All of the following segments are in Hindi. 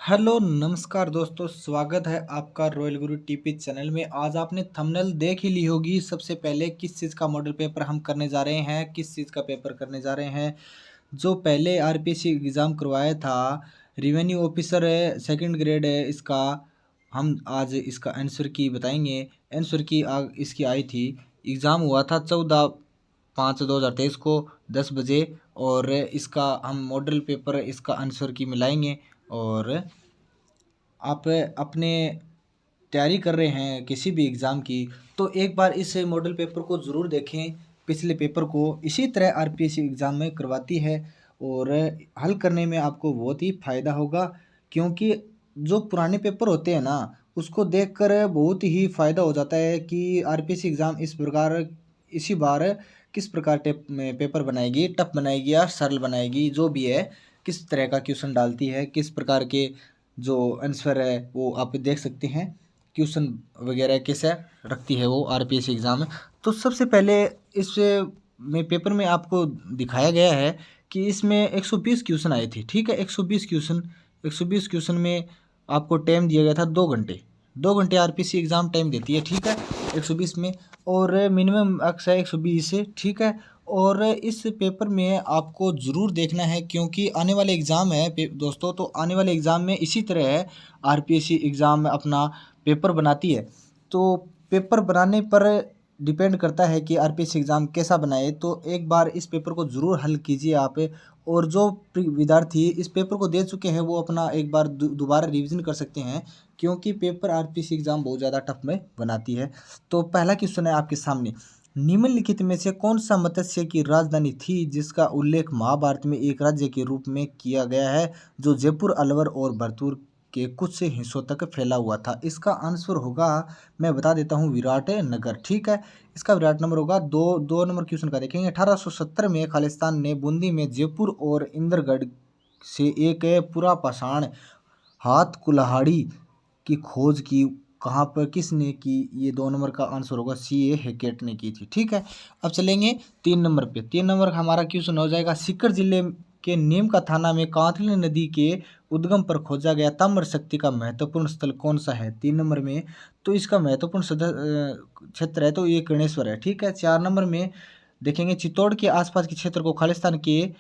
हेलो नमस्कार दोस्तों, स्वागत है आपका रॉयल गुरु टीपी चैनल में। आज आपने थंबनेल देख ही ली होगी। सबसे पहले किस चीज़ का मॉडल पेपर हम करने जा रहे हैं, किस चीज़ का पेपर करने जा रहे हैं। जो पहले आरपीएससी एग्ज़ाम करवाया था, रेवेन्यू ऑफिसर है, सेकंड ग्रेड है इसका। हम आज इसका आंसर की बताएंगे। आंसर की इसकी आई थी। एग्ज़ाम हुआ था 14/5/2023 को 10 बजे। और इसका हम मॉडल पेपर इसका आंसर की मिलाएंगे। और आप अपने तैयारी कर रहे हैं किसी भी एग्ज़ाम की, तो एक बार इस मॉडल पेपर को ज़रूर देखें। पिछले पेपर को इसी तरह आरपीएससी एग्ज़ाम में करवाती है और हल करने में आपको बहुत ही फ़ायदा होगा। क्योंकि जो पुराने पेपर होते हैं ना, उसको देखकर बहुत ही फ़ायदा हो जाता है कि आरपीएससी एग्ज़ाम इस प्रकार इसी बार किस प्रकार पेपर बनाएगी, टफ बनाएगी या सरल बनाएगी, जो भी है किस तरह का क्वेश्चन डालती है, किस प्रकार के जो आंसर है वो आप देख सकते हैं। क्वेश्चन वगैरह कैसे रखती है वो आरपीएससी एग्ज़ाम में। तो सबसे पहले इस में पेपर में आपको दिखाया गया है कि इसमें 120 क्वेश्चन आए थे। ठीक है, 120 क्वेश्चन में आपको टाइम दिया गया था 2 घंटे। 2 घंटे आरपीएससी एग्ज़ाम टाइम देती है। ठीक है, 120 में। और मिनिमम मार्क्स है 120 से। ठीक है। और इस पेपर में आपको ज़रूर देखना है, क्योंकि आने वाले एग्ज़ाम है दोस्तों। तो आने वाले एग्ज़ाम में इसी तरह है, आरपीएससी एग्ज़ाम में अपना पेपर बनाती है। तो पेपर बनाने पर डिपेंड करता है कि आरपीएससी एग्ज़ाम कैसा बनाए। तो एक बार इस पेपर को ज़रूर हल कीजिए आप। और जो विद्यार्थी इस पेपर को दे चुके हैं, वो अपना एक बार दोबारा रिवीजन कर सकते हैं, क्योंकि पेपर आरपीएससी एग्ज़ाम बहुत ज़्यादा टफ में बनाती है। तो पहला क्वेश्चन है आपके सामने। निम्नलिखित में से कौन सा मत्स्य की राजधानी थी जिसका उल्लेख महाभारत में एक राज्य के रूप में किया गया है, जो जयपुर, अलवर और भरतपुर के कुछ हिस्सों तक फैला हुआ था। इसका आंसर होगा, मैं बता देता हूँ, विराट नगर। ठीक है, इसका विराट नंबर होगा। दो नंबर क्वेश्चन का देखेंगे। 1870 में खालिस्तान ने बूंदी में जयपुर और इंद्रगढ़ से एक पूरा पाषाण हाथ कुल्हाड़ी की खोज की। कहाँ पर किसने की? ये 2 नंबर का आंसर होगा, सी ए हैकेट ने की थी। ठीक है, अब चलेंगे 3 नंबर पे। 3 नंबर का हमारा क्वेश्चन हो जाएगा, सीकर जिले के नीम का थाना में कांतली नदी के उद्गम पर खोजा गया ताम्र शक्ति का महत्वपूर्ण स्थल कौन सा है? 3 नंबर में तो इसका महत्वपूर्ण क्षेत्र है तो ये कर्णेश्वर है। ठीक है। 4 नंबर में देखेंगे, चित्तौड़ के आसपास के क्षेत्र को खालिस्तान के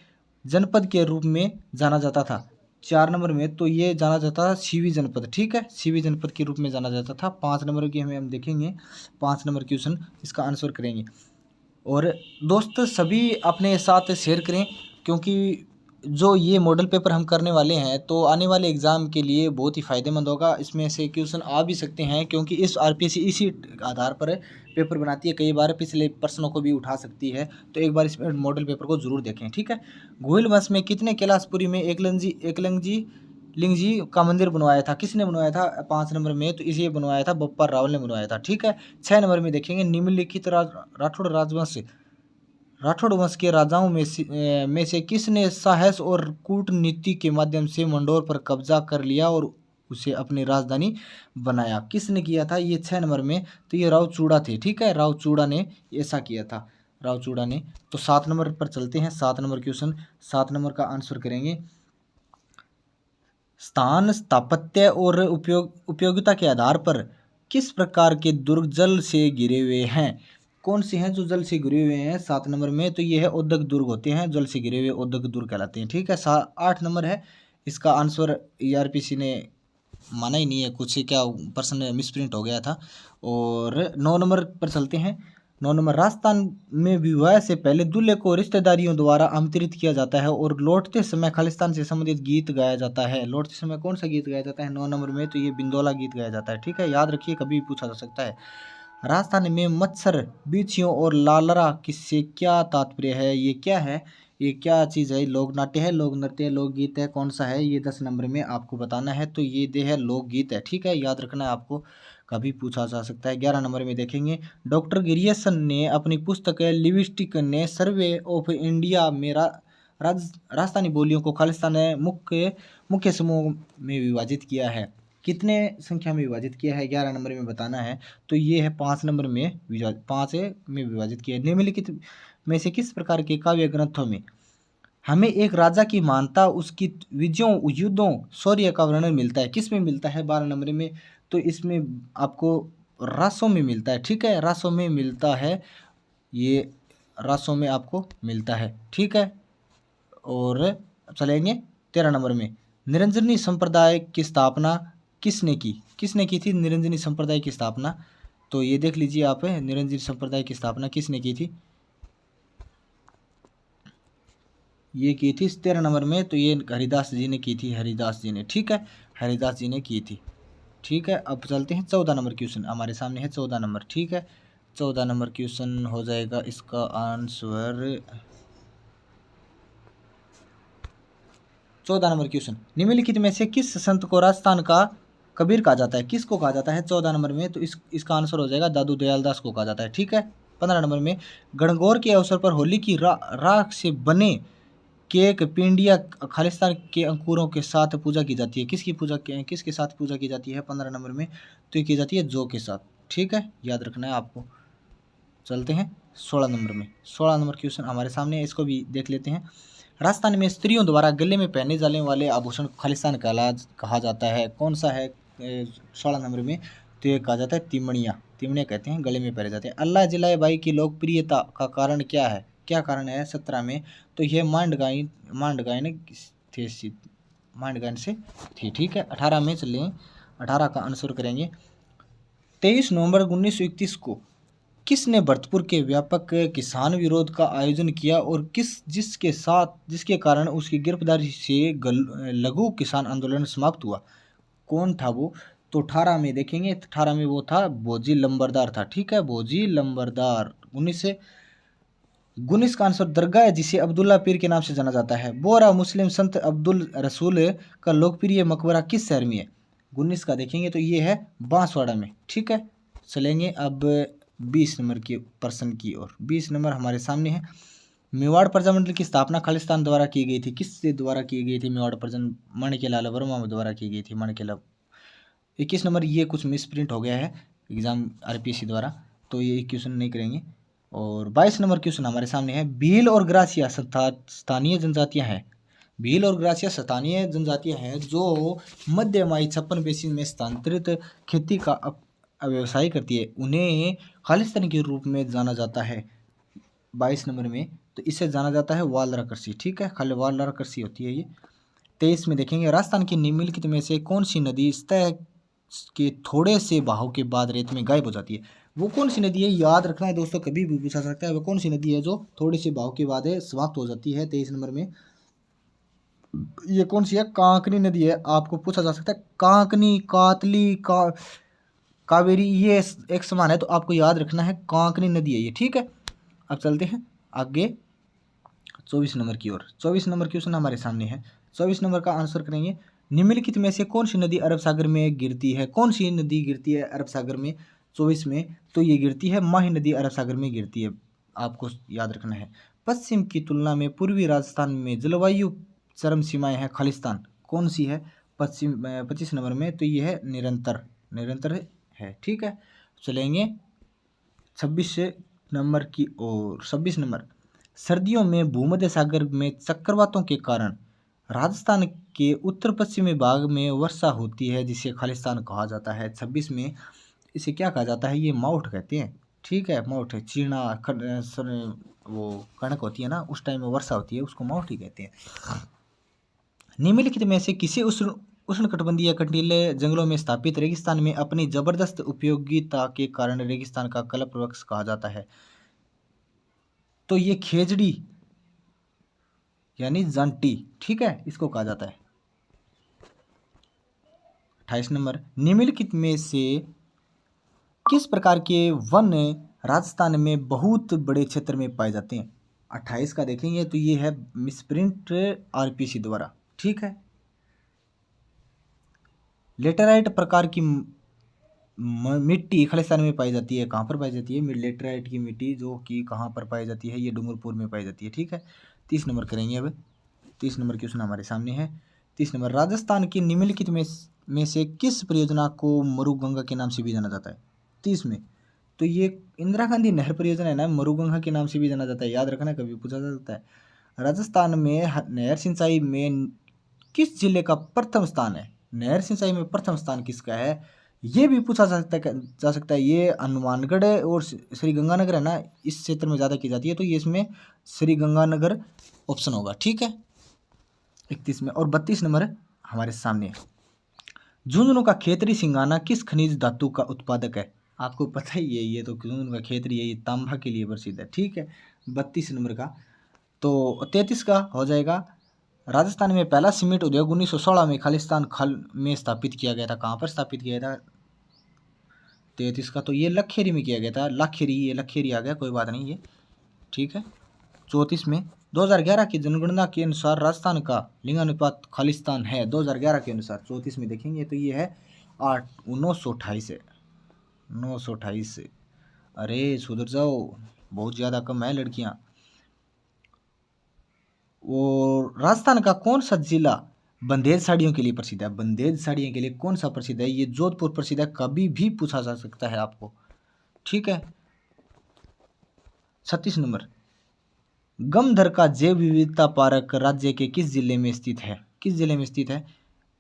जनपद के रूप में जाना जाता था। 4 नंबर में तो ये जाना जाता था सीवी जनपद। ठीक है, सीवी जनपद के रूप में जाना जाता था। 5 नंबर की हमें हम देखेंगे, 5 नंबर क्वेश्चन इसका आंसर करेंगे। और दोस्त सभी अपने साथ शेयर करें, क्योंकि जो ये मॉडल पेपर हम करने वाले हैं, तो आने वाले एग्ज़ाम के लिए बहुत ही फ़ायदेमंद होगा। इसमें से क्वेश्चन आ भी सकते हैं, क्योंकि इस आरपीएससी इसी आधार पर पेपर बनाती है। कई बार पिछले प्रश्नों को भी उठा सकती है। तो एक बार इस मॉडल पेपर को ज़रूर देखें। ठीक है। गोहिल वंश में कितने कैलाशपुरी में एकलिंगजी लिंग जी का मंदिर बनवाया था? किसने बनवाया था? 5 नंबर में तो इसे बनवाया था बप्पा रावल ने बनवाया था। ठीक है। 6 नंबर में देखेंगे, निम्नलिखित राठौड़ वंश के राजाओं में से किसने साहस और कूटनीति के माध्यम से मंडोर पर कब्जा कर लिया और उसे अपनी राजधानी बनाया? किसने किया था? ये 6 नंबर में तो ये राव चूड़ा थे। ठीक है, राव चूड़ा ने ऐसा किया था, राव चूड़ा ने। तो 7 नंबर पर चलते हैं। 7 नंबर क्वेश्चन, 7 नंबर का आंसर करेंगे। स्थान, स्थापत्य और उपयोगिता के आधार पर किस प्रकार के दुर्ग जल से घिरे हुए हैं? कौन से हैं जो जल से घिरे हुए हैं? 7 नंबर में तो ये है औद्योगिक दुर्ग होते हैं, जल से घिरे हुए औद्योगिक दुर्ग कहलाते हैं। ठीक है। 8 नंबर है इसका आंसर। ईआरपीसी ने माना ही नहीं है, कुछ क्या पर्सन मिसप्रिंट हो गया था। और 9 नंबर पर चलते हैं। 9 नंबर, राजस्थान में विवाह से पहले दूल्हे को रिश्तेदारियों द्वारा आमंत्रित किया जाता है और लौटते समय खालिस्तान से संबंधित गीत गाया जाता है। लौटते समय कौन सा गीत गाया जाता है? 9 नंबर में तो ये बिंदौला गीत गाया जाता है। ठीक है, याद रखिए, कभी भी पूछा जा सकता है। राजस्थान में मत्सर, बिच्छियों और लालरा किससे क्या तात्पर्य है? ये क्या है? ये क्या चीज़ है? लोक नाट्य है, लोक नृत्य है, लोकगीत है, कौन सा है? ये 10 नंबर में आपको बताना है। तो ये दे है लोकगीत है। ठीक है, याद रखना है आपको, कभी पूछा जा सकता है। 11 नंबर में देखेंगे, डॉक्टर गिरियसन ने अपनी पुस्तक लिविस्टिक ने सर्वे ऑफ इंडिया में राजस्थानी बोलियों को खालिस्तान मुख्य मुख्य समूह में विभाजित किया है। कितने संख्या में विभाजित किया है? 11 नंबर में बताना है। तो ये है 5 नंबर में 5 में विभाजित किया है। निम्नलिखित में से किस प्रकार के काव्य ग्रंथों में हमें एक राजा की महानता, उसकी विजयों, युद्धों, शौर्य का वर्णन मिलता है। किस में मिलता है? 12 नंबर में। तो इसमें आपको रासों में मिलता है, ठीक है, रासों में मिलता है, ये रासों में आपको मिलता है, ठीक है। और चलेंगे 13 नंबर में। निरंजनी संप्रदाय की स्थापना किसने की? किसने की थी निरंजनी संप्रदाय की स्थापना? तो ये देख लीजिए आप, निरंजनी संप्रदाय की स्थापना किसने की थी? ये की थी 13 नंबर में, तो ये हरिदास जी ने की थी, हरिदास जी ने, ठीक है, हरिदास जी ने की थी, ठीक है। अब चलते हैं 14 नंबर क्वेश्चन, हमारे सामने है 14 नंबर, ठीक है। 14 नंबर क्वेश्चन हो जाएगा इसका आंसर। 14 नंबर क्वेश्चन, निम्नलिखित में से किस संत को राजस्थान का कबीर कहा जाता है? किसको कहा जाता है 14 नंबर में? तो इसका आंसर हो जाएगा दादू दयालदास को कहा जाता है, ठीक है। 15 नंबर में, गणगौर के अवसर पर होली की राख से बने केक पिंडिया खालिस्तान के अंकुरों के साथ पूजा की जाती है। किसके साथ पूजा की जाती है 15 नंबर में? तो ये की जाती है जौ के साथ, ठीक है, याद रखना है आपको। चलते हैं 16 नंबर में। 16 नंबर क्वेश्चन हमारे सामने है, इसको भी देख लेते हैं। राजस्थान में स्त्रियों द्वारा गले में पहने जाने वाले आभूषण को खालिस्तान कहा जाता है, कौन सा है 16 नंबर में? तो ये कहा जाता है तिमणिया, तिमणिया कहते हैं, गले में पहने जाते हैं। अल्लाह जिलाए बाई की लोकप्रियता का कारण क्या है? क्या कारण है 17 में? तो यह मांड गायन से थी, ठीक है। 18 में चलें, 18 का आंसर करेंगे। 23 नवंबर 1931 को किसने भरतपुर के व्यापक किसान विरोध का आयोजन किया और जिसके कारण उसकी गिरफ्तारी से लघु किसान आंदोलन समाप्त हुआ? कौन था वो? तो 18 में देखेंगे, 18 में वो था भोजी लंबरदार था, ठीक है, भोजी लंबरदार। 19 का आंसर दरगाह है जिसे अब्दुल्ला पीर के नाम से जाना जाता है। बोरा मुस्लिम संत अब्दुल रसूल का लोकप्रिय मकबरा किस शहर में है? 19 का देखेंगे तो ये है बांसवाड़ा में, ठीक है। चलेंगे अब 20 नंबर के प्रश्न की ओर। 20 नंबर हमारे सामने है। मेवाड़ प्रजामंडल की स्थापना खालिस्तान द्वारा की गई थी, किससे द्वारा की गई थी? मेवाड़ प्रजा माणिक्यलाल वर्मा द्वारा की गई थी, माणिक्यलाल। 21 नंबर ये कुछ मिस प्रिंट हो गया है एग्जाम आरपीएससी द्वारा, तो ये क्वेश्चन नहीं करेंगे। और 22 नंबर क्वेश्चन हमारे सामने है। भील और ग्रासिया स्थानीय जनजातियां हैं। भील और ग्रासिया स्थानीय जनजातियां हैं जो मध्यमाई छप्पन बेसिन में स्थानांतरित खेती का व्यवसाय करती है। उन्हें खालिस्तानी के रूप में जाना जाता है 22 नंबर में, तो इसे जाना जाता है वालरा कृषि, ठीक है, खाली वालरा कृषि होती है ये। 23 में देखेंगे, राजस्थान की निम्नलिखित में से कौन सी नदी सतह के थोड़े से बहाव के बाद रेत में गायब हो जाती है? वो कौन सी नदी है? याद रखना है दोस्तों, कभी भी पूछा सकता है। वो कौन सी नदी है जो थोड़े से बहाव के बाद समाप्त हो जाती है? 23 नंबर में ये कौन सी है? कांकनी नदी है, आपको पूछा जा सकता है। कांकनी, कातली, कावेरी ये एक समान है, तो आपको याद रखना है कांकनी नदी है ये, ठीक है। अब चलते हैं आगे 24 नंबर की ओर। 24 नंबर क्वेश्चन हमारे सामने है। 24 नंबर का आंसर करेंगे। निम्नलिखित में से कौन सी नदी अरब सागर में गिरती है? कौन सी नदी गिरती है अरब सागर में 24 में? तो ये गिरती है माही नदी, अरब सागर में गिरती है, आपको याद रखना है। पश्चिम की तुलना में पूर्वी राजस्थान में जलवायु चरम सीमाएं हैं, खालिस्तान कौन सी है? 25 नंबर में, तो ये है निरंतर है, ठीक है। चलेंगे 26 नंबर की ओर। 26 नंबर, सर्दियों में भूमध्य सागर में चक्रवातों के कारण राजस्थान के उत्तर पश्चिमी भाग में वर्षा होती है जिसे खालिस्तान कहा जाता है। 26 में इसे क्या कहा जाता है? ये माउठ कहते हैं, ठीक है, माउठ है, चीना वो कणक होती है ना, उस टाइम में वर्षा होती है, उसको माउठ ही कहते हैं। निम्नलिखित में से किसी उष्णकटिबंधीय कंटीले जंगलों में स्थापित रेगिस्तान में अपनी जबरदस्त उपयोगिता के कारण रेगिस्तान का कल्प वृक्ष कहा जाता है? तो ये खेजड़ी यानी जांटी, ठीक है, इसको कहा जाता है। 28 नंबर, निम्नलिखित में से किस प्रकार के वन राजस्थान में बहुत बड़े क्षेत्र में पाए जाते हैं? 28 का देखेंगे तो ये है मिसप्रिंट आरपीसी द्वारा, ठीक है। लेटेराइट प्रकार की मिट्टी खालिस्तान में पाई जाती है, कहाँ पर पाई जाती है? लेटेराइट की मिट्टी जो कि कहाँ पर पाई जाती है? ये डूंगरपुर में पाई जाती है, ठीक है। 30 नंबर करेंगे अब। 30 नंबर क्वेश्चन हमारे सामने है। 30 नंबर, राजस्थान की निम्नलिखित में से किस परियोजना को मरुगंगा के नाम से भी जाना जाता है? 30 में, तो ये इंदिरा गांधी नहर परियोजना है ना, मरुगंगा के नाम से भी जाना जाता है, याद रखना, कभी पूछा जा सकता है। राजस्थान में नहर सिंचाई में किस जिले का प्रथम स्थान है? नहर सिंचाई में प्रथम स्थान किसका है? ये भी पूछा जा सकता है। ये हनुमानगढ़ और श्री गंगानगर है ना, इस क्षेत्र में ज़्यादा की जाती है, तो ये इसमें श्री गंगानगर ऑप्शन होगा। ठीक है, 31 में। और 32 नंबर हमारे सामने है, झुंझुनू का खेतरी सिंगाना किस खनिज धातु का उत्पादक है? आपको पता ही है, ये तो झुंझुनू का खेतरी है, ये तांबा के लिए प्रसिद्ध है। ठीक है, 32 नंबर का। तो 33 का हो जाएगा, राजस्थान में पहला सीमेंट उद्योग 1916 में खालिस्तान खल में स्थापित किया गया था। कहाँ पर स्थापित किया था? 33 का तो ये लखेरी में किया गया था। लखेरी, ये लखेरी आ गया, कोई बात नहीं ये। ठीक है, 34 में 2011 की जनगणना के अनुसार राजस्थान का लिंगानुपात खालिस्तान है। 2011 के अनुसार 34 में देखेंगे तो ये है 928 है, 928 से। अरे सुधर जाओ, बहुत ज़्यादा कम है लड़कियाँ। और राजस्थान का कौन सा जिला बंदेज साड़ियों के लिए प्रसिद्ध है? बंदेज साड़ियों के लिए कौन सा प्रसिद्ध है? ये जोधपुर प्रसिद्ध है, कभी भी पूछा जा सकता है आपको। ठीक है, 36 नंबर, गमधर का जैव विविधता पार्क राज्य के किस जिले में स्थित है? किस जिले में स्थित है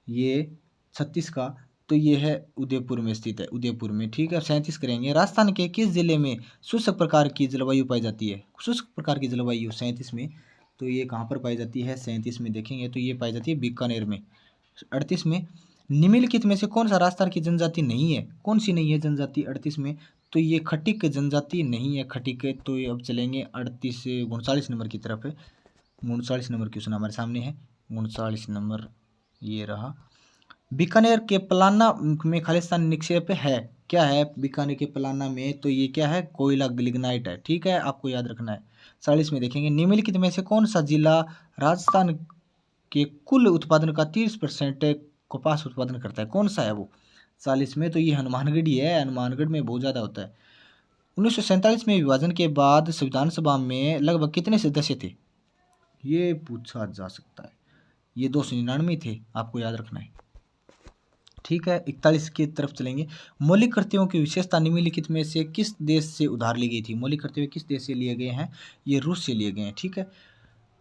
ये? 36 का तो ये है उदयपुर में स्थित है, उदयपुर में। ठीक है, 37 करेंगे, राजस्थान के किस जिले में शुष्क प्रकार की जलवायु पाई जाती है? शुष्क प्रकार की जलवायु 37 में, तो ये कहाँ पर पाई जाती है? 37 में देखेंगे तो ये पाई जाती है बीकानेर में। 38 में, निम्नलिखित में से कौन सा राजस्थान की जनजाति नहीं है? कौन सी नहीं है जनजाति 38 में? तो ये खटिक जनजाति नहीं है, खटिक। तो ये अब चलेंगे 38 से 39 नंबर की तरफ है। 39 नंबर क्वेश्चन हमारे सामने है, 39 नंबर ये रहा। बीकानेर के पलाना में खालिस्तान निक्षेप है, क्या है बीकानेर के पलाना में? तो ये क्या है? कोयला लिग्नाइट है। ठीक है, आपको याद रखना है। 40 में देखेंगे, निम्नलिखित में से कौन सा जिला राजस्थान के कुल उत्पादन का 30% कपास उत्पादन करता है? कौन सा है वो? 40 में तो ये हनुमानगढ़ ही है, हनुमानगढ़ में बहुत ज़्यादा होता है। 1947 में विभाजन के बाद संविधान सभा में लगभग कितने सदस्य थे? ये पूछा जा सकता है। ये 299 थे, आपको याद रखना है। ठीक है, 41 की तरफ चलेंगे, मौलिक कर्तव्यों की विशेषता निम्नलिखित में से किस देश से उधार ली गई थी? मौलिक कर्तव्य किस देश से लिए गए हैं? ये रूस से लिए गए हैं। ठीक है,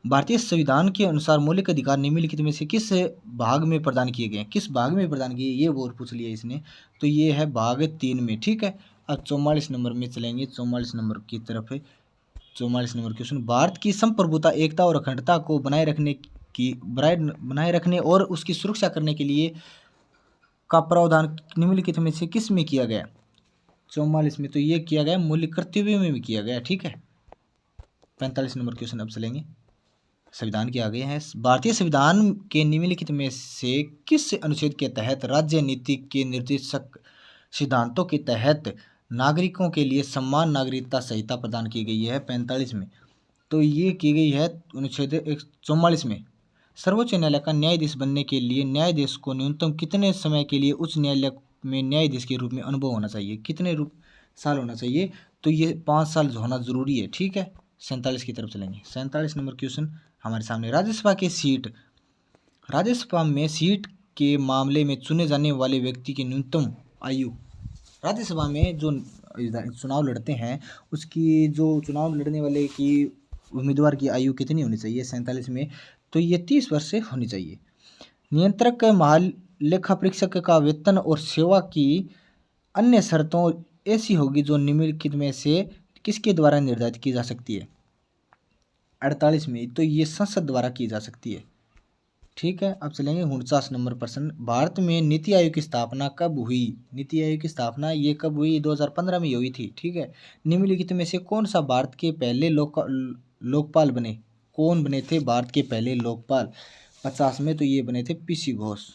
भारतीय संविधान के अनुसार मौलिक अधिकार निम्नलिखित में से किस भाग में प्रदान किए गए हैं? किस भाग में प्रदान किए, ये वो पूछ लिया इसने, तो ये है भाग 3 में। ठीक है, अब 44 नंबर में चलेंगे, 44 नंबर की तरफ है। 44 नंबर क्वेश्चन, भारत की संप्रभुता, एकता और अखंडता को बनाए रखने और उसकी सुरक्षा करने के लिए का प्रावधान निम्नलिखित में से किस में किया गया? 44 में तो ये किया गया, मौलिक कर्तव्य में भी किया गया। ठीक है, 45 नंबर क्वेश्चन अब चलेंगे, संविधान के आगे हैं, भारतीय संविधान के निम्नलिखित में से किस अनुच्छेद के तहत राज्य नीति के निर्देशक सिद्धांतों के तहत नागरिकों के लिए समान नागरिकता संहिता प्रदान की गई है? 45 में तो ये की गई है अनुच्छेद 44 में। सर्वोच्च न्यायालय का न्यायाधीश बनने के लिए न्यायाधीश को न्यूनतम कितने समय के लिए उच्च न्यायालय में न्यायाधीश के रूप में अनुभव होना चाहिए? कितने साल होना चाहिए? तो ये 5 साल होना जरूरी है। ठीक है, 47 की तरफ चलेंगे, 47 नंबर क्वेश्चन हमारे सामने, राज्यसभा में सीट के मामले में चुने जाने वाले व्यक्ति की न्यूनतम आयु, राज्यसभा में जो चुनाव लड़ते हैं उसकी, जो चुनाव लड़ने वाले की उम्मीदवार की आयु कितनी होनी चाहिए? 47 में तो ये 30 वर्ष से होनी चाहिए। नियंत्रक महालेखा परीक्षक का वेतन और सेवा की अन्य शर्तों ऐसी होगी जो निम्नलिखित में से किसके द्वारा निर्धारित की जा सकती है? 48 में तो ये संसद द्वारा की जा सकती है। ठीक है, अब चलेंगे 49 नंबर प्रश्न, भारत में नीति आयोग की स्थापना कब हुई? नीति आयोग की स्थापना ये कब हुई? 2015 में हुई थी। ठीक है, निम्नलिखित में से कौन सा भारत के पहले लोकपाल बने? कौन बने थे भारत के पहले लोकपाल? 50 में तो ये बने थे पीसी घोष।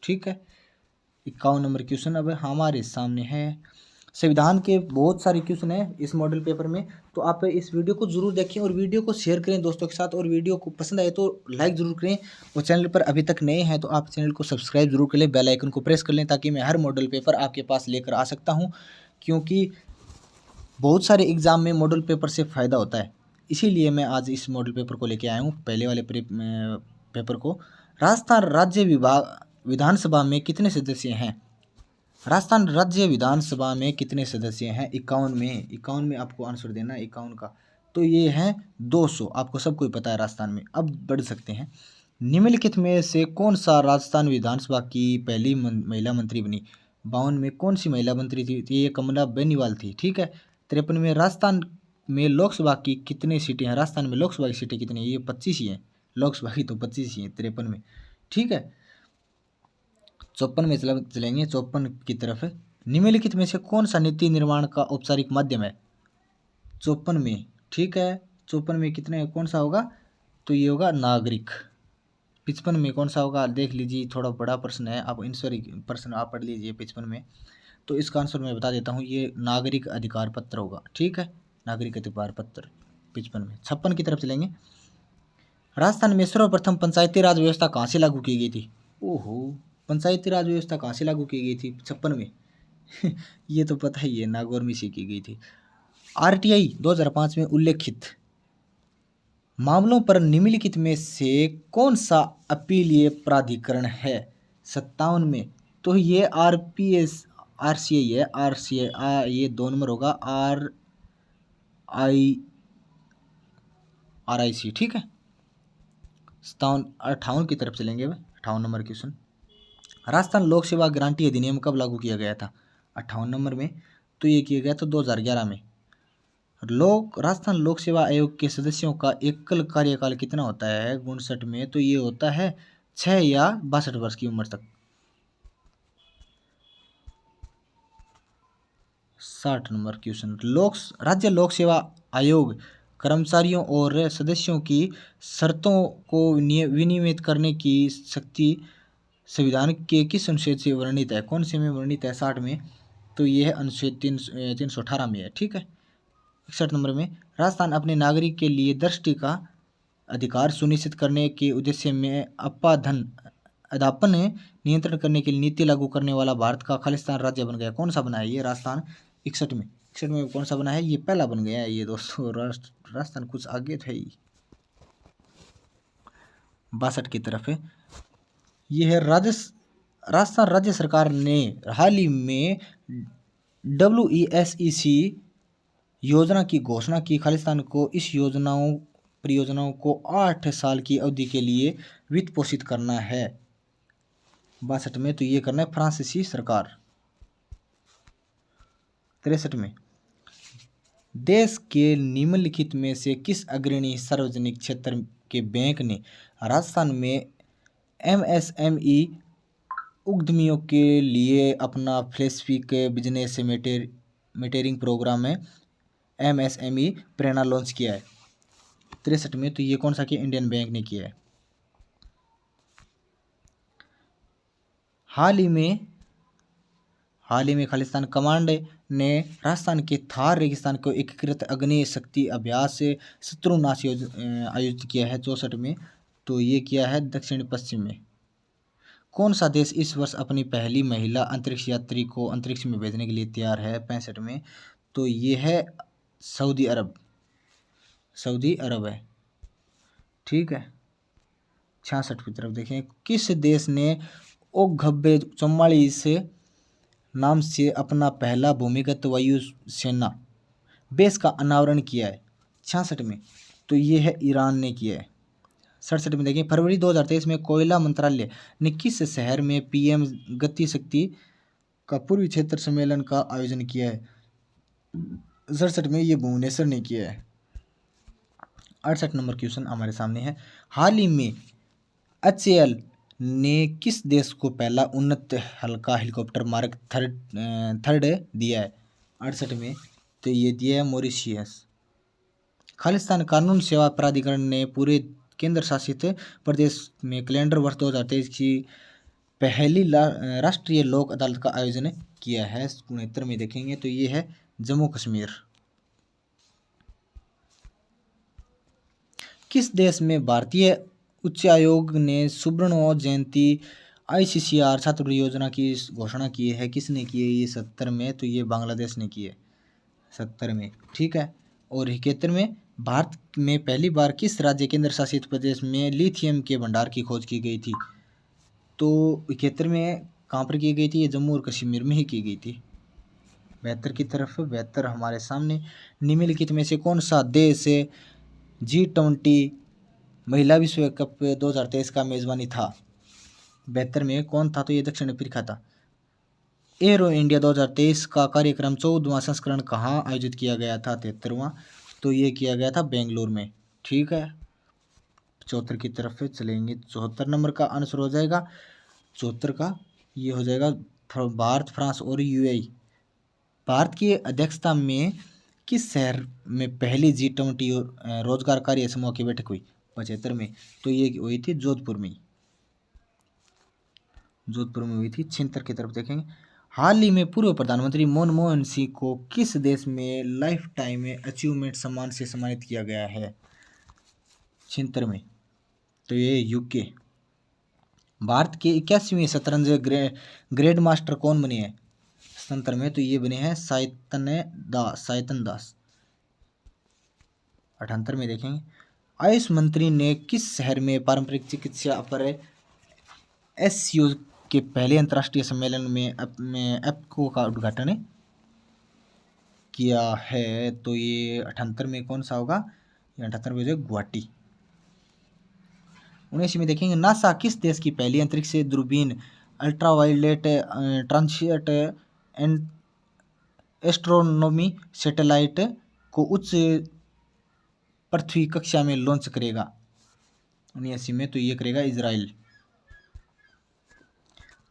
ठीक है, 51 नंबर क्वेश्चन अब हमारे सामने है, संविधान के बहुत सारे क्वेश्चन हैं इस मॉडल पेपर में, तो आप इस वीडियो को जरूर देखें और वीडियो को शेयर करें दोस्तों के साथ, और वीडियो को पसंद आए तो लाइक ज़रूर करें, और चैनल पर अभी तक नए हैं तो आप चैनल को सब्सक्राइब जरूर कर लें, बेल आइकन को प्रेस कर लें, ताकि मैं हर मॉडल पेपर आपके पास लेकर आ सकता हूँ, क्योंकि बहुत सारे एग्ज़ाम में मॉडल पेपर से फ़ायदा होता है, इसीलिए मैं आज इस मॉडल पेपर को लेके आया हूँ, पहले वाले पेपर को। राजस्थान राज्य विधानसभा में कितने सदस्य हैं? राजस्थान राज्य विधानसभा में कितने सदस्य हैं? 51 में। 51 में आपको आंसर देना है, 51 का। तो ये है 200, आपको सब कोई पता है राजस्थान में। अब बढ़ सकते हैं। निम्नलिखित में से कौन सा राजस्थान विधानसभा की पहली महिला मंत्री बनी? 52 में कौन सी महिला मंत्री थी? तो ये कमला बेनीवाल थी, ठीक है। 53 में राजस्थान में लोकसभा की कितनी सीटें हैं? राजस्थान में लोकसभा की सीटें कितनी हैं? ये 25 ही हैं। लोकसभा की तो 25 ही हैं 53 में, ठीक है। 54 में चलेंगे, 54 की तरफ। निम्नलिखित में से कौन सा नीति निर्माण का औपचारिक माध्यम है? 54 में, ठीक है। 54 में कितने, कौन सा होगा? तो ये होगा नागरिक। 55 में कौन सा होगा? देख लीजिए, थोड़ा बड़ा प्रश्न है, आप सॉरी प्रश्न आप पढ़ लीजिए 55 में। तो इसका आंसर मैं बता देता हूँ, ये नागरिक अधिकार पत्र होगा, ठीक है। नागरिक अधिकार पत्र 55 में। 56 की तरफ चलेंगे। राजस्थान में सर्वप्रथम पंचायती राज व्यवस्था कहाँ से लागू की गई थी? ओहो, पंचायती राज व्यवस्था कहाँ से लागू की गई थी 56 में? ये तो पता ही है, नागौर में से की गई थी। आरटीआई 2005 में उल्लेखित मामलों पर निम्नलिखित में से कौन सा अपीलीय प्राधिकरण है? 57 में, तो ये आरपीएस आरसीआई है, आरसीआई ये 2 नंबर होगा, आरआईसी, ठीक है। 58 की तरफ चलेंगे। 58 नंबर क्वेश्चन, राजस्थान लोक सेवा गारंटी अधिनियम कब लागू किया गया था? 58 नंबर में, तो ये किया गया था 2011 में। राजस्थान लोक सेवा आयोग के सदस्यों का एकल कार्यकाल कितना होता है 59 में? तो ये होता है 6 या 62 वर्ष की उम्र तक। 60 नंबर क्वेश्चन, राज्य लोक सेवा आयोग कर्मचारियों और सदस्यों की शर्तों को विनियमित करने की शक्ति संविधान के किस अनुच्छेद से वर्णित है? कौन से में वर्णित है? 60 में, तो ये है अनुच्छेद 318 में है, ठीक है। 61 नंबर में, राजस्थान अपने नागरिक के लिए दृष्टि का अधिकार सुनिश्चित करने के उद्देश्य में अध्यापन नियंत्रण करने के लिए नीति लागू करने वाला भारत का खालिस्तान राज्य बन गया। कौन सा बना है ये राजस्थान? 61 में। 61 में कौन सा बना है? ये पहला बन गया है ये दोस्तों। राजस्थान कुछ आगे थे ही। 62 की तरफ है। ये है राजस्थान राज्य सरकार ने हाल ही में WESEC योजना की घोषणा की। खालिस्तान को इस परियोजनाओं को 8 साल की अवधि के लिए वित्त पोषित करना है। 62 में, तो ये करना है फ्रांसीसी सरकार। 63 में, देश के निम्नलिखित में से किस अग्रणी सार्वजनिक क्षेत्र के बैंक ने राजस्थान में MSME उद्यमियों के लिए अपना फ्लैगशिप बिजनेस मेटरिंग प्रोग्राम में MSME प्रेरणा लॉन्च किया है? 63 में, तो ये कौन सा किया? इंडियन बैंक ने किया है। हाल ही में खालिस्तान कमांड ने राजस्थान के थार रेगिस्तान को एकीकृत अग्नि शक्ति अभ्यास शत्रुनाश आयोजित किया है 64 में, तो ये किया है दक्षिण पश्चिम में। कौन सा देश इस वर्ष अपनी पहली महिला अंतरिक्ष यात्री को अंतरिक्ष में भेजने के लिए तैयार है 65 में? तो ये है सऊदी अरब है, ठीक है। 66 की तरफ देखें, किस देश ने OGB-44 नाम से अपना पहला भूमिगत वायु सेना बेस का अनावरण किया है 66 में? तो ये है ईरान ने किया है। 67 में देखें, फरवरी 2023 में कोयला मंत्रालय ने किस शहर में PM गति शक्ति का पूर्वी क्षेत्र सम्मेलन का आयोजन किया है? 67 में, ये भुवनेश्वर ने किया है। 68 नंबर क्वेश्चन हमारे सामने है, हाल ही में HAL ने किस देश को पहला उन्नत हल्का हेलीकॉप्टर मार्क थर्ड दिया है 68 में? तो ये दिया है मॉरिशियस। खालिस्तान कानून सेवा प्राधिकरण ने पूरे केंद्र शासित प्रदेश में कैलेंडर वर्ष 2023 की पहली राष्ट्रीय लोक अदालत का आयोजन किया है 69 में देखेंगे, तो ये है जम्मू कश्मीर। किस देश में भारतीय उच्च आयोग ने सुवर्ण जयंती ICCR छात्रवृत्ति योजना की घोषणा की है? किसने की है ये 70 में? तो ये बांग्लादेश ने की है 70 में, ठीक है। और 71 में, भारत में पहली बार किस राज्य केंद्र शासित प्रदेश में लिथियम के भंडार की खोज की गई थी? तो 71 में कहाँ पर की गई थी? ये जम्मू और कश्मीर में ही की गई थी। 72 की तरफ 72 हमारे सामने। निम्नलिखित में से कौन सा देश G20 महिला विश्व कप 2023 का मेजबानी था? 72 में कौन था? तो ये दक्षिण अफ्रीका था। एरो इंडिया 2023 का कार्यक्रम 14वां संस्करण कहाँ आयोजित किया गया था? 73वां। तो ये किया गया था बेंगलोर में। ठीक है, 74 की तरफ चलेंगे। 74 नंबर का आंसर हो जाएगा 74 का, ये हो जाएगा भारत, फ्रांस और यूएई। भारत की अध्यक्षता में किस शहर में पहली G20 रोजगार कार्य समूह की बैठक हुई? 75 में। तो ये हुई थी जोधपुर में, जोधपुर में हुई थी। 76 की तरफ देखेंगे। हाल ही में पूर्व प्रधानमंत्री मनमोहन सिंह को किस देश में लाइफ टाइम अचीवमेंट सम्मान से सम्मानित किया गया है? 76 में। तो ये यूके। भारत के 81वें शतरंज ग्रैंड मास्टर कौन बने हैं? 77 में। तो ये बने हैं सायतन दास। 78 में देखेंगे। आयुष मंत्री ने किस शहर में पारंपरिक चिकित्सा पर एससीओ के पहले अंतर्राष्ट्रीय सम्मेलन में एप्को का उद्घाटन किया है? तो ये 78 में कौन सा होगा? ये 78 में गुवाहाटी। 19 में देखेंगे। नासा किस देश की पहली अंतरिक्ष दूरबीन अल्ट्रावायलेट ट्रांसिट एस्ट्रोनॉमी सैटेलाइट को उच्च पृथ्वी कक्षा में लॉन्च करेगा? 79 में। तो ये करेगा इजराइल।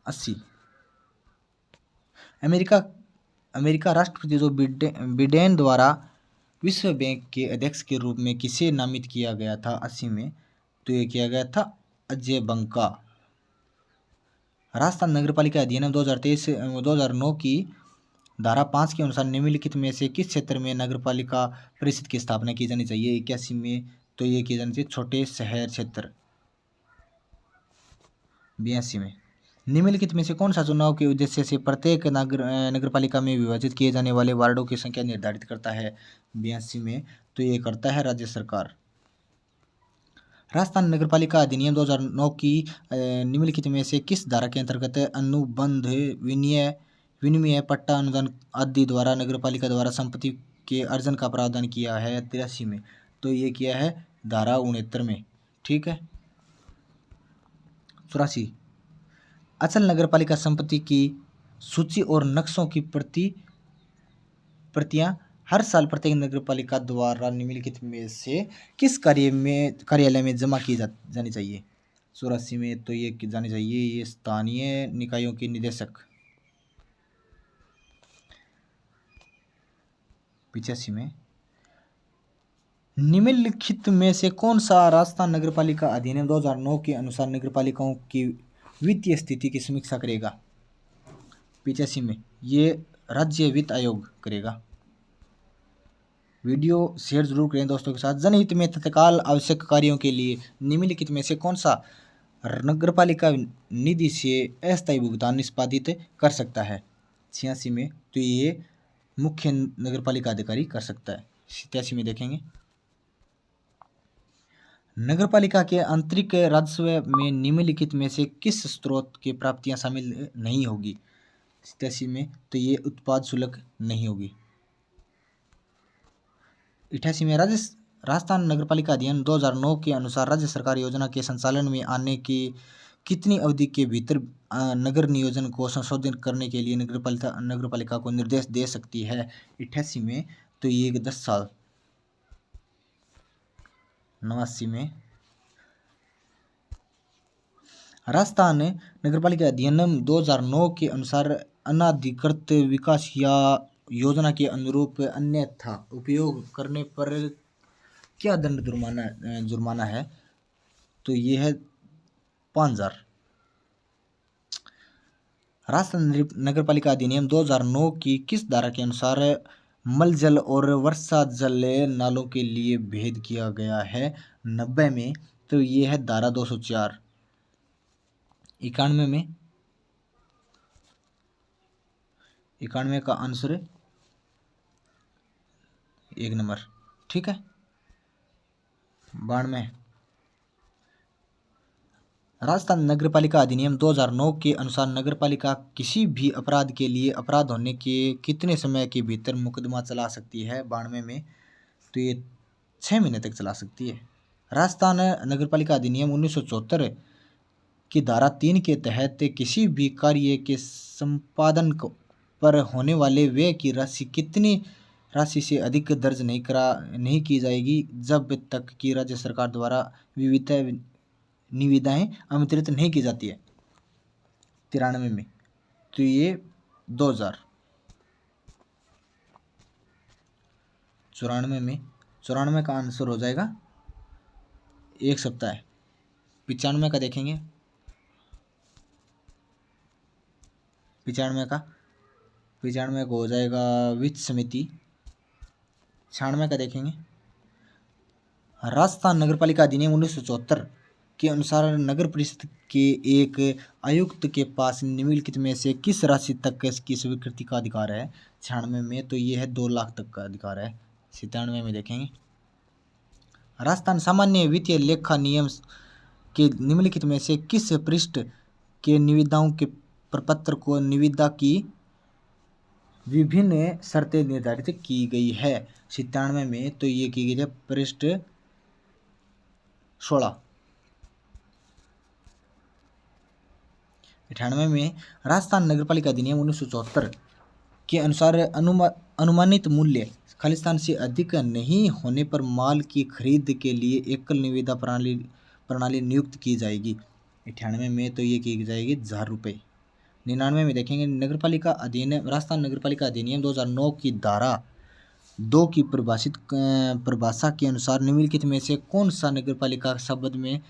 80। अमेरिका राष्ट्रपति जो बिडेन द्वारा विश्व बैंक के अध्यक्ष के रूप में किसे नामित किया गया था? 80 में। तो ये किया गया था अजय बंका। राजस्थान नगरपालिका अधिनियम 2009 की धारा 5 के अनुसार निम्नलिखित में से किस क्षेत्र में नगरपालिका परिषद की स्थापना की जानी चाहिए? 81 में। तो ये की जानी चाहिए छोटे शहर क्षेत्र। 82 में। निम्नलिखित में से कौन सा चुनाव के उद्देश्य से प्रत्येक नगरपालिका में विभाजित किए जाने वाले वार्डों की संख्या निर्धारित करता है? 82 में। तो ये करता है राज्य सरकार। राजस्थान नगरपालिका अधिनियम 2009 की निम्नलिखित में से किस धारा के अंतर्गत अनुबंध विनिमय पट्टा अनुदान आदि द्वारा नगरपालिका द्वारा संपत्ति के अर्जन का प्रावधान किया है? 83 में। तो ये किया है धारा 69 में। ठीक है। 84। अचल नगरपालिका संपत्ति की सूची और नक्शों की प्रतियां हर साल प्रत्येक नगरपालिका द्वारा निम्नलिखित में से किस कार्यालय में जमा की जानी चाहिए? 84 में। तो ये जानी चाहिए ये स्थानीय निकायों के निदेशक। 85 में। निम्नलिखित में से कौन सा राजस्थान नगरपालिका अधिनियम 2009 के अनुसार नगरपालिकाओं की वित्तीय स्थिति की समीक्षा करेगा? 85 में। ये राज्य वित्त आयोग करेगा। वीडियो शेयर जरूर करें दोस्तों के साथ। जनहित में तत्काल आवश्यक कार्यों के लिए निम्नलिखित में से कौन सा नगरपालिका निधि से अस्थायी भुगतान निष्पादित कर सकता है? 86 में। तो ये मुख्य नगरपालिका अधिकारी कर सकता है। 87 में देखेंगे। नगरपालिका के आंतरिक राजस्व में निम्नलिखित में से किस स्रोत की प्राप्तियां शामिल नहीं होगी? 87 में। तो ये उत्पाद शुल्क नहीं होगी। 88 में। राजस्थान नगरपालिका अधिनियम 2009 के अनुसार राज्य सरकार योजना के संचालन में आने की कितनी अवधि के भीतर नगर नियोजन को संशोधित करने के लिए नगरपालिका को निर्देश दे सकती है? 88 में। तो ये 10 साल। 89 में। राजस्थान नगरपालिका अधिनियम 2009 के अनुसार अनाधिकृत विकास या योजना के अनुरूप अन्यथा उपयोग करने पर क्या दंड जुर्माना है? तो ये है 5000। राजस्थान नगरपालिका अधिनियम 2009 की किस धारा के अनुसार मलजल और वर्षा जल नालों के लिए भेद किया गया है? 90 में। तो ये है धारा 204। 91 में। 91 का आंसर 1 नंबर। ठीक है। 92। राजस्थान नगरपालिका अधिनियम 2009 के अनुसार नगरपालिका किसी भी अपराध के लिए अपराध होने के कितने समय के भीतर मुकदमा चला सकती है 92 में, तो ये 6 महीने तक चला सकती है। राजस्थान नगरपालिका अधिनियम 1974 की धारा 3 के तहत किसी भी कार्य के संपादन पर होने वाले व्यय की राशि कितनी राशि से अधिक दर्ज नहीं की जाएगी जब तक कि राज्य सरकार द्वारा विविध निविदाएं आमंत्रित नहीं की जाती है। 93 में, तो ये 2094 में, 94 का आंसर हो जाएगा 1 सप्ताह। 95 का देखेंगे, 95 का हो जाएगा वित्त समिति। 96 का देखेंगे, राजस्थान नगरपालिका अधिनियम 1974 के अनुसार नगर परिषद के एक आयुक्त के पास निम्नलिखित में से किस राशि तक इसकी स्वीकृति का अधिकार है। 96 में, तो ये है 2 लाख तक का अधिकार है। 97 में देखेंगे, राजस्थान सामान्य वित्तीय लेखा नियम के निम्नलिखित में से किस पृष्ठ के निविदाओं के प्रपत्र को निविदा की विभिन्न शर्तें निर्धारित की गई है। 97 में, तो ये की गई है पृष्ठ 16। 98 में, राजस्थान नगरपालिका अधिनियम 1974 के अनुसार अनुमानित मूल्य खालिस्तान से अधिक नहीं होने पर माल की खरीद के लिए एकल निविदा प्रणाली नियुक्त की जाएगी। 98 में, तो ये की जाएगी 1000 रुपये। 99 में देखेंगे, राजस्थान नगरपालिका अधिनियम 2009 की धारा 2 की परिभाषा के अनुसार निम्नलिखित में से कौन सा नगरपालिका शब्द में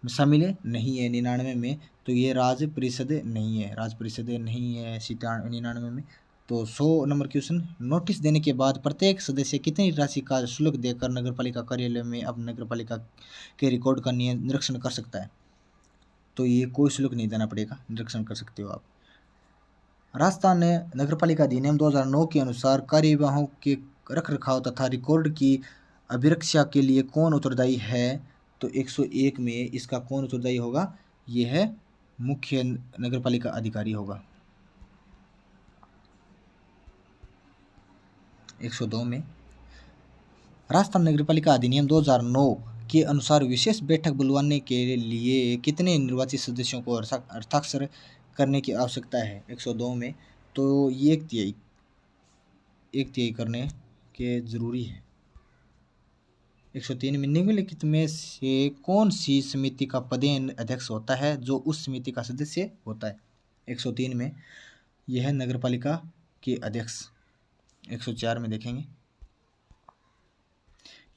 शामिल नहीं है। 99 में, तो ये राज परिषद नहीं है। 99 में, तो 100 नंबर क्वेश्चन, नोटिस देने के बाद प्रत्येक सदस्य कितनी राशि का शुल्क देकर नगरपालिका कार्यालय में अब नगरपालिका के रिकॉर्ड का निरीक्षण कर सकता है। तो ये कोई शुल्क नहीं देना पड़ेगा, निरीक्षण कर सकते हो आप। राजस्थान नगरपालिका अधिनियम 2009 के अनुसार कार्यवाहों के रखरखाव तथा रिकॉर्ड की अभिरक्षा के लिए कौन उत्तरदायी है। तो 101 में इसका कौन उत्तरदायी होगा, ये है मुख्य नगरपालिका अधिकारी होगा। 102 में, राजस्थान नगरपालिका अधिनियम 2009 के अनुसार विशेष बैठक बुलवाने के लिए कितने निर्वाचित सदस्यों को हस्ताक्षर करने की आवश्यकता है। 102 में, तो ये 1/3 करने के जरूरी है। 103 में, निम्नलिखित में से कौन सी समिति का पदेन अध्यक्ष होता है जो उस समिति का सदस्य होता है। 103 में, यह है नगरपालिका के अध्यक्ष। 104 में देखेंगे,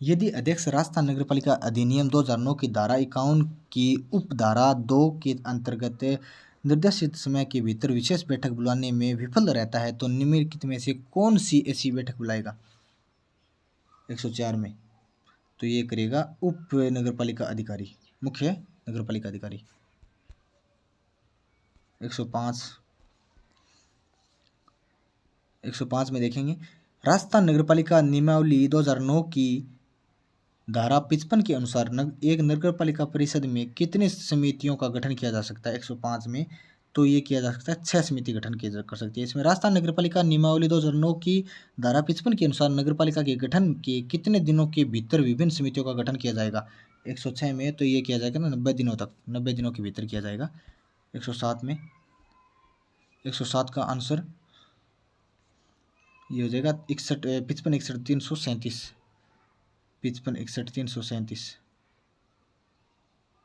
यदि अध्यक्ष राजस्थान नगरपालिका अधिनियम 2009 की धारा 51 की उपधारा 2 के अंतर्गत निर्देशित समय के भीतर विशेष बैठक बुलाने में विफल रहता है तो निम्नलिखित में से कौन सी ऐसी बैठक बुलाएगा। 104 में, तो ये करेगा उप नगरपालिका अधिकारी, मुख्य नगरपालिका अधिकारी। 105 में देखेंगे, राजस्थान नगरपालिका नियमावली 2009 की धारा 55 के अनुसार एक नगरपालिका परिषद में कितने समितियों का गठन किया जा सकता है। 105 में, तो ये किया जा सकता है 6 समिति गठन कर सकती है। इसमें राजस्थान नगरपालिका नियमावली 2009 की धारा 55 के अनुसार नगरपालिका के गठन के कितने दिनों के भीतर विभिन्न समितियों का गठन किया जाएगा। 106 में, तो ये किया जाएगा ना 90 दिनों तक, 90 दिनों के भीतर किया जाएगा। 107 में, 107 का आंसर ये हो जाएगा 55 61 337, 55 61 337।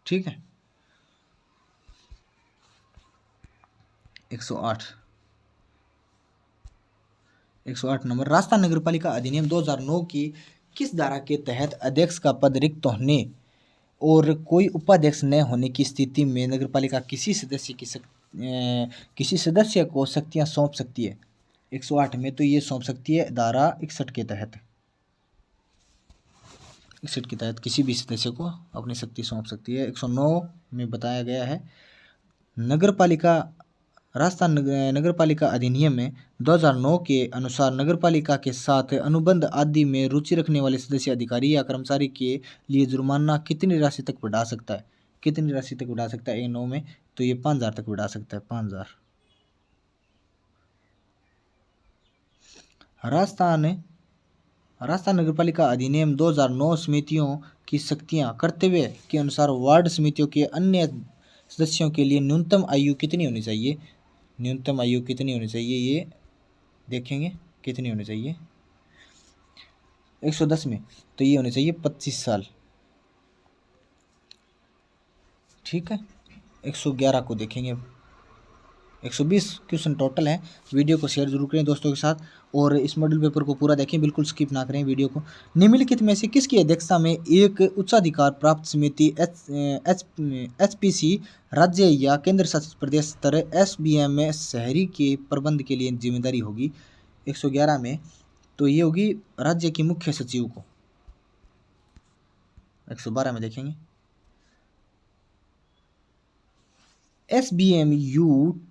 ठीक है। 108 नंबर, राजस्थान नगरपालिका अधिनियम 2009 की किस धारा के तहत अध्यक्ष का पद रिक्त होने और कोई उपाध्यक्ष न होने की स्थिति में नगरपालिका किसी सदस्य को शक्तियां सौंप सकती है। 108 में, तो ये सौंप सकती है धारा 61 के तहत। 61 के तहत किसी भी सदस्य को अपनी शक्ति सौंप सकती है। 109 में बताया गया है, राजस्थान नगरपालिका अधिनियम में 2009 के अनुसार नगरपालिका के साथ अनुबंध आदि में रुचि रखने वाले सदस्य अधिकारी या कर्मचारी के लिए जुर्माना कितनी राशि तक बढ़ा सकता है। कितनी राशि तक बढ़ा सकता है A9 में, तो ये 5,000 तक बढ़ा सकता है, 5,000। राजस्थान नगरपालिका अधिनियम 2009 समितियों की शक्तियां कर्तव्य के अनुसार वार्ड समितियों के अन्य सदस्यों के लिए न्यूनतम आयु कितनी होनी चाहिए? न्यूनतम आयु कितनी होनी चाहिए ये देखेंगे, कितनी होनी चाहिए 110 में, तो ये होनी चाहिए 25 साल। ठीक है, 111 को देखेंगे, 120 क्वेश्चन टोटल है। वीडियो को शेयर जरूर करें दोस्तों के साथ और इस मॉडल पेपर को पूरा देखें, बिल्कुल स्किप ना करें वीडियो को। निम्नलिखित में से किसकी अध्यक्षता में एक उच्चाधिकार प्राप्त समिति HPC राज्य या केंद्र शासित प्रदेश स्तर SBM में शहरी के प्रबंध के लिए जिम्मेदारी होगी? 111 में तो ये होगी राज्य की मुख्य सचिव को। 112 में देखेंगे SBMU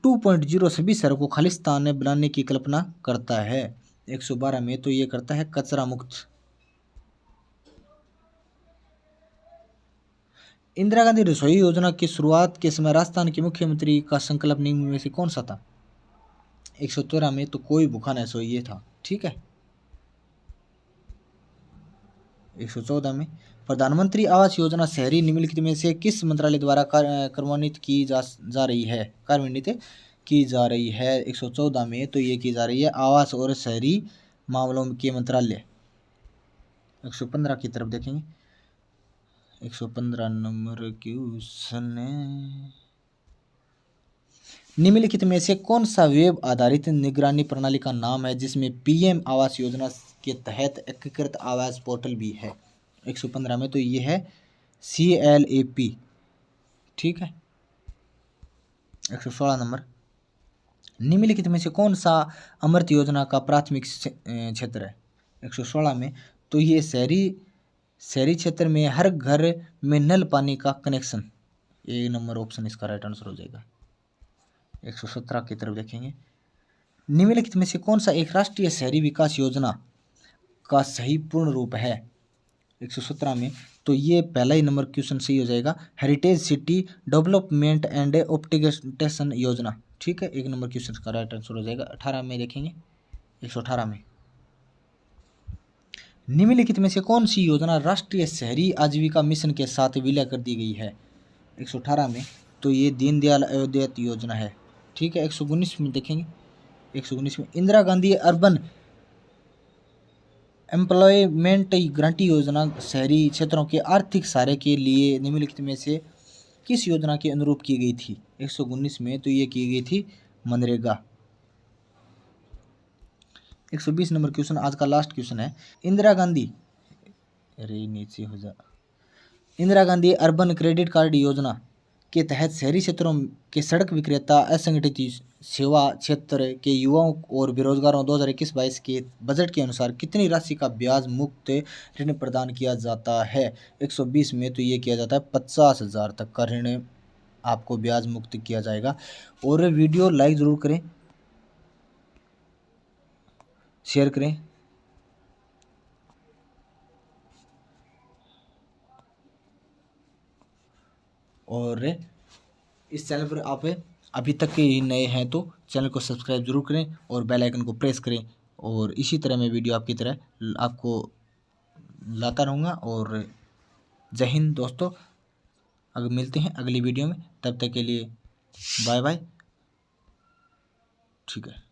2.0 सभी शहरों को खालिस्तान बनाने की कल्पना करता है। 112 में तो ये करता है कचरा मुक्त। इंदिरा गांधी रसोई योजना की शुरुआत के समय राजस्थान के मुख्यमंत्री का संकल्प निम्न में से कौन सा था? 113 में तो कोई भूखा न सोए ये था। ठीक है, 114 में प्रधानमंत्री आवास योजना शहरी निम्नलिखित में से किस मंत्रालय द्वारा कार्यान्वित की जा रही है? 114 में तो ये की जा रही है आवास और शहरी मामलों के मंत्रालय। 115 की तरफ देखेंगे, 115 नंबर क्वेश्चन है, निम्नलिखित में से कौन सा वेब आधारित निगरानी प्रणाली का नाम है जिसमें PM आवास योजना के तहत एकीकृत आवास पोर्टल भी है? 115 में तो ये है CLAP। ठीक है, 116 नंबर निम्नलिखित में से कौन सा अमृत योजना का प्राथमिक क्षेत्र है? 116 में तो ये शहरी क्षेत्र में हर घर में नल पानी का कनेक्शन, ये नंबर ऑप्शन इसका राइट आंसर हो जाएगा। 117 की तरफ देखेंगे, निम्नलिखित में से कौन सा एक राष्ट्रीय शहरी विकास योजना का सही पूर्ण रूप है? 117 में तो ये पहला ही नंबर क्वेश्चन सही हो जाएगा, heritage city development and optimisation योजना। ठीक है, एक नंबर क्वेश्चन का राइट आंसर हो जाएगा। 18 में देखेंगे, 118 में निम्नलिखित में से कौन सी योजना राष्ट्रीय शहरी आजीविका मिशन के साथ विलय कर दी गई है? 118 में तो ये दीनदयाल अंत्योदय योजना है। ठीक है, 119 में देखेंगे, 119 में Indira Gandhi urban employment guarantee योजना शहरी क्षेत्रों के आर्थिक सहारे के लिए निम्नलिखित में से किस योजना के अनुरूप की गई थी? 119 में तो ये की गई थी मनरेगा। 120 नंबर क्वेश्चन आज का लास्ट क्वेश्चन है, Indira Gandhi urban credit card योजना के तहत शहरी क्षेत्रों के सड़क विक्रेता असंगठित सेवा क्षेत्र के युवाओं और बेरोजगारों 2021-22 के बजट के अनुसार कितनी राशि का ब्याज मुक्त ऋण प्रदान किया जाता है? 120 में तो ये किया जाता है 50,000 तक का ऋण आपको ब्याज मुक्त किया जाएगा। और वीडियो लाइक ज़रूर करें, शेयर करें और इस चैनल पर आप अभी तक के ही नए हैं तो चैनल को सब्सक्राइब जरूर करें और बेल आइकन को प्रेस करें। और इसी तरह मैं वीडियो आपकी तरह आपको लाता रहूँगा। और जय हिंद दोस्तों, अगर मिलते हैं अगली वीडियो में, तब तक के लिए बाय बाय। ठीक है।